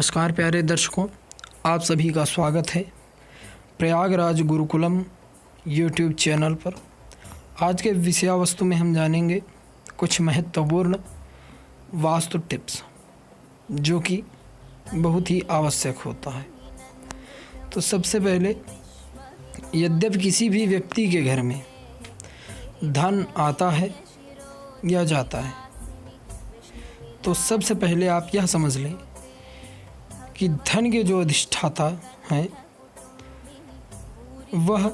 नमस्कार प्यारे दर्शकों, आप सभी का स्वागत है प्रयागराज गुरुकुलम यूट्यूब चैनल पर। आज के विषय वस्तु में हम जानेंगे कुछ महत्वपूर्ण वास्तु टिप्स जो कि बहुत ही आवश्यक होता है। तो सबसे पहले, यद्यपि किसी भी व्यक्ति के घर में धन आता है या जाता है, तो सबसे पहले आप यह समझ लें कि धन के जो अधिष्ठाता हैं वह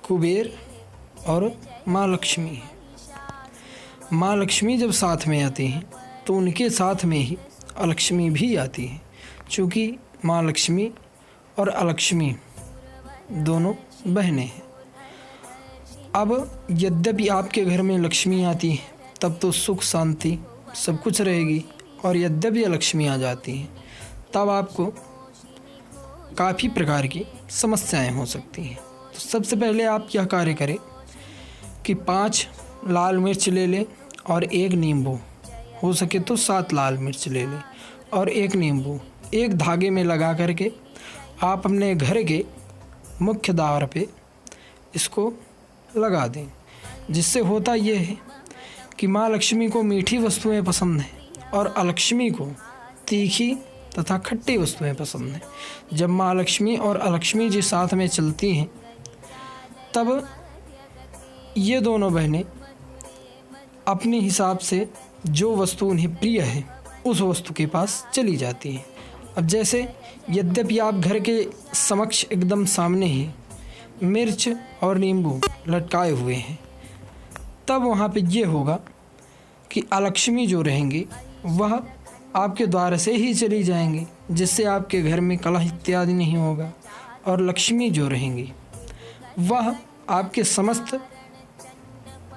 कुबेर और माँ लक्ष्मी है। माँ लक्ष्मी जब साथ में आती हैं तो उनके साथ में ही अलक्ष्मी भी आती है, चूँकि माँ लक्ष्मी और अलक्ष्मी दोनों बहनें हैं। अब यद्यपि आपके घर में लक्ष्मी आती है तब तो सुख शांति सब कुछ रहेगी, और यद्यपि अलक्ष्मी आ जाती हैं तब आपको काफ़ी प्रकार की समस्याएं हो सकती हैं। तो सबसे पहले आप यह कार्य करें कि 5 लाल मिर्च ले लें और 1 नींबू, हो सके तो 7 लाल मिर्च ले लें और 1 नींबू एक धागे में लगा करके आप अपने घर के मुख्य द्वार पे इसको लगा दें। जिससे होता ये है कि माँ लक्ष्मी को मीठी वस्तुएं पसंद हैं और अलक्ष्मी को तीखी तथा खट्टी वस्तुएं पसंद हैं। जब माँ लक्ष्मी और अलक्ष्मी जी साथ में चलती हैं तब ये दोनों बहनें अपने हिसाब से जो वस्तु उन्हें प्रिय है उस वस्तु के पास चली जाती हैं। अब जैसे यद्यपि आप घर के समक्ष एकदम सामने ही मिर्च और नींबू लटकाए हुए हैं, तब वहाँ पे ये होगा कि अलक्ष्मी जो रहेंगी वह आपके द्वार से ही चली जाएंगी, जिससे आपके घर में कलह इत्यादि नहीं होगा। और लक्ष्मी जो रहेंगी वह आपके समस्त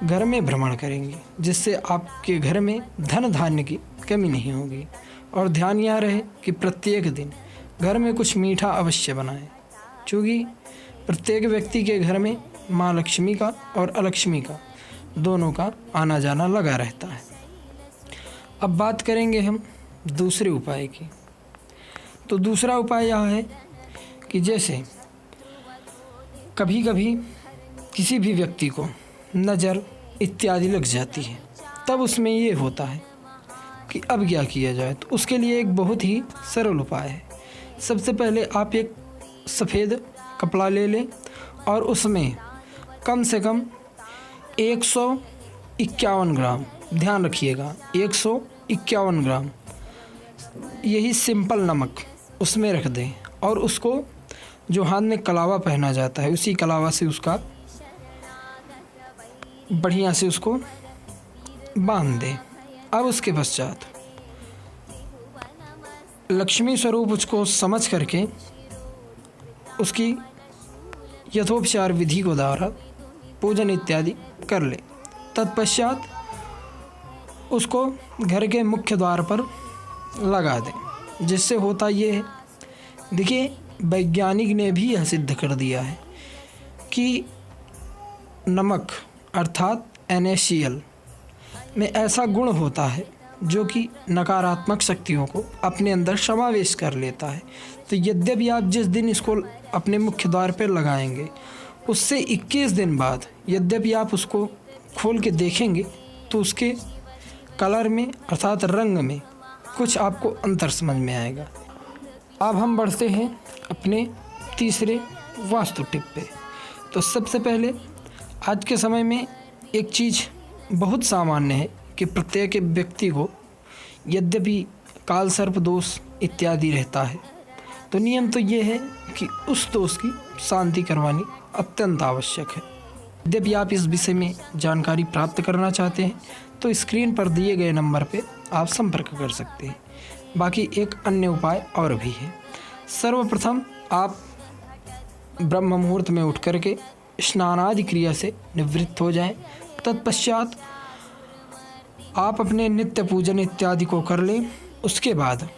घर में भ्रमण करेंगी, जिससे आपके घर में धन धान्य की कमी नहीं होगी। और ध्यान यह रहे कि प्रत्येक दिन घर में कुछ मीठा अवश्य बनाएं, क्योंकि प्रत्येक व्यक्ति के घर में माँ लक्ष्मी का और अलक्ष्मी का दोनों का आना जाना लगा रहता है। अब बात करेंगे हम दूसरे उपाय की। तो दूसरा उपाय यह है कि जैसे कभी कभी किसी भी व्यक्ति को नज़र इत्यादि लग जाती है, तब उसमें ये होता है कि अब क्या किया जाए। तो उसके लिए एक बहुत ही सरल उपाय है। सबसे पहले आप एक सफ़ेद कपड़ा ले लें और उसमें कम से कम 151 ग्राम, ध्यान रखिएगा 151 ग्राम यही सिंपल नमक उसमें रख दें, और उसको जो हाथ में कलावा पहना जाता है उसी कलावा से उसका बढ़िया से उसको बांध दें। अब उसके पश्चात लक्ष्मी स्वरूप उसको समझ करके उसकी यथोपचार विधि को द्वारा पूजन इत्यादि कर ले। तत्पश्चात उसको घर के मुख्य द्वार पर लगा दें। जिससे होता ये है, देखिए वैज्ञानिक ने भी यह सिद्ध कर दिया है कि नमक अर्थात NaCl में ऐसा गुण होता है जो कि नकारात्मक शक्तियों को अपने अंदर समावेश कर लेता है। तो यद्यपि आप जिस दिन इसको अपने मुख्य द्वार पर लगाएंगे उससे 21 दिन बाद यद्यपि आप उसको खोल के देखेंगे तो उसके कलर में अर्थात रंग में कुछ आपको अंतर समझ में आएगा। अब हम बढ़ते हैं अपने तीसरे वास्तु टिप पे। तो सबसे पहले आज के समय में एक चीज़ बहुत सामान्य है कि प्रत्येक व्यक्ति को यद्यपि काल सर्प दोष इत्यादि रहता है, तो नियम तो ये है कि उस दोष की शांति करवानी अत्यंत आवश्यक है। यद्यपि आप इस विषय में जानकारी प्राप्त करना चाहते हैं तो स्क्रीन पर दिए गए नंबर पे आप संपर्क कर सकते हैं। बाकी एक अन्य उपाय और भी है। सर्वप्रथम आप ब्रह्म मुहूर्त में उठ करके स्नानादि क्रिया से निवृत्त हो जाएं। तत्पश्चात आप अपने नित्य पूजन इत्यादि को कर लें। उसके बाद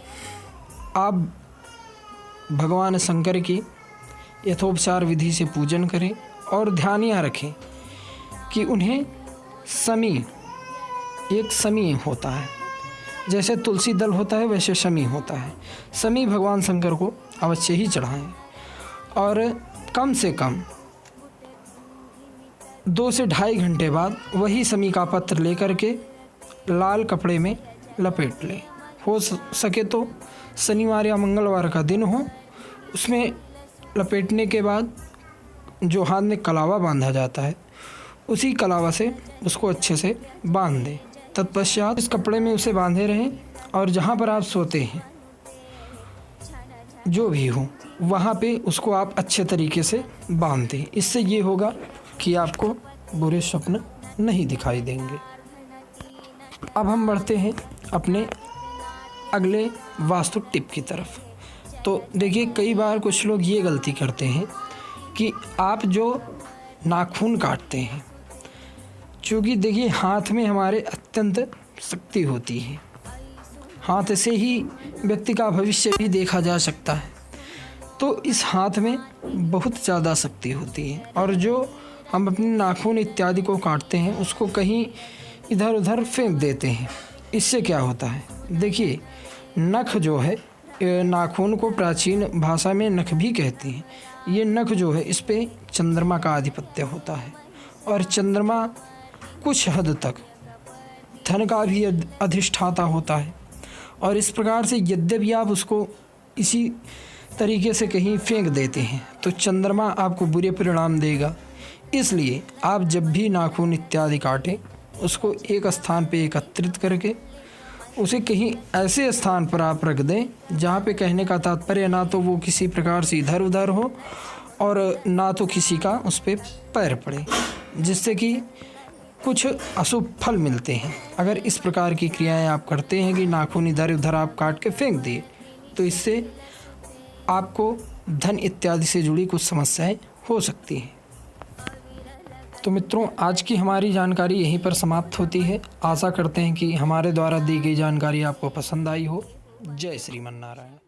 आप भगवान शंकर की यथोपचार विधि से पूजन करें और ध्यान यह रखें कि उन्हें समी, एक समी होता है जैसे तुलसी दल होता है वैसे शमी होता है। शमी भगवान शंकर को अवश्य ही चढ़ाएं और कम से कम 2 से ढाई घंटे बाद वही शमी का पत्र लेकर के लाल कपड़े में लपेट लें। हो सके तो शनिवार या मंगलवार का दिन हो, उसमें लपेटने के बाद जो हाथ में कलावा बांधा जाता है उसी कलावा से उसको अच्छे से बांध दें। तत्पश्चात इस कपड़े में उसे बांधे रहें और जहाँ पर आप सोते हैं जो भी हो वहाँ पे उसको आप अच्छे तरीके से बांध दें। इससे ये होगा कि आपको बुरे स्वप्न नहीं दिखाई देंगे। अब हम बढ़ते हैं अपने अगले वास्तु टिप की तरफ। तो देखिए, कई बार कुछ लोग ये गलती करते हैं कि आप जो नाखून काटते हैं, क्योंकि देखिए हाथ में हमारे अत्यंत शक्ति होती है, हाथ से ही व्यक्ति का भविष्य भी देखा जा सकता है। तो इस हाथ में बहुत ज़्यादा शक्ति होती है और जो हम अपने नाखून इत्यादि को काटते हैं उसको कहीं इधर उधर फेंक देते हैं। इससे क्या होता है, देखिए नख जो है, नाखून को प्राचीन भाषा में नख भी कहते हैं। ये नख जो है इस पे चंद्रमा का आधिपत्य होता है और चंद्रमा कुछ हद तक धन का भी अधिष्ठाता होता है। और इस प्रकार से यद्यपि आप उसको इसी तरीके से कहीं फेंक देते हैं तो चंद्रमा आपको बुरे परिणाम देगा। इसलिए आप जब भी नाखून इत्यादि काटें उसको एक स्थान पे एकत्रित करके उसे कहीं ऐसे स्थान पर आप रख दें जहाँ पे कहने का तात्पर्य ना तो वो किसी प्रकार से इधर उधर हो और ना तो किसी का उस पर पैर पड़े, जिससे कि कुछ अशुभ फल मिलते हैं। अगर इस प्रकार की क्रियाएं आप करते हैं कि नाखून इधर उधर आप काट के फेंक दिए तो इससे आपको धन इत्यादि से जुड़ी कुछ समस्याएं हो सकती हैं। तो मित्रों, आज की हमारी जानकारी यहीं पर समाप्त होती है। आशा करते हैं कि हमारे द्वारा दी गई जानकारी आपको पसंद आई हो। जय श्रीमन नारायण।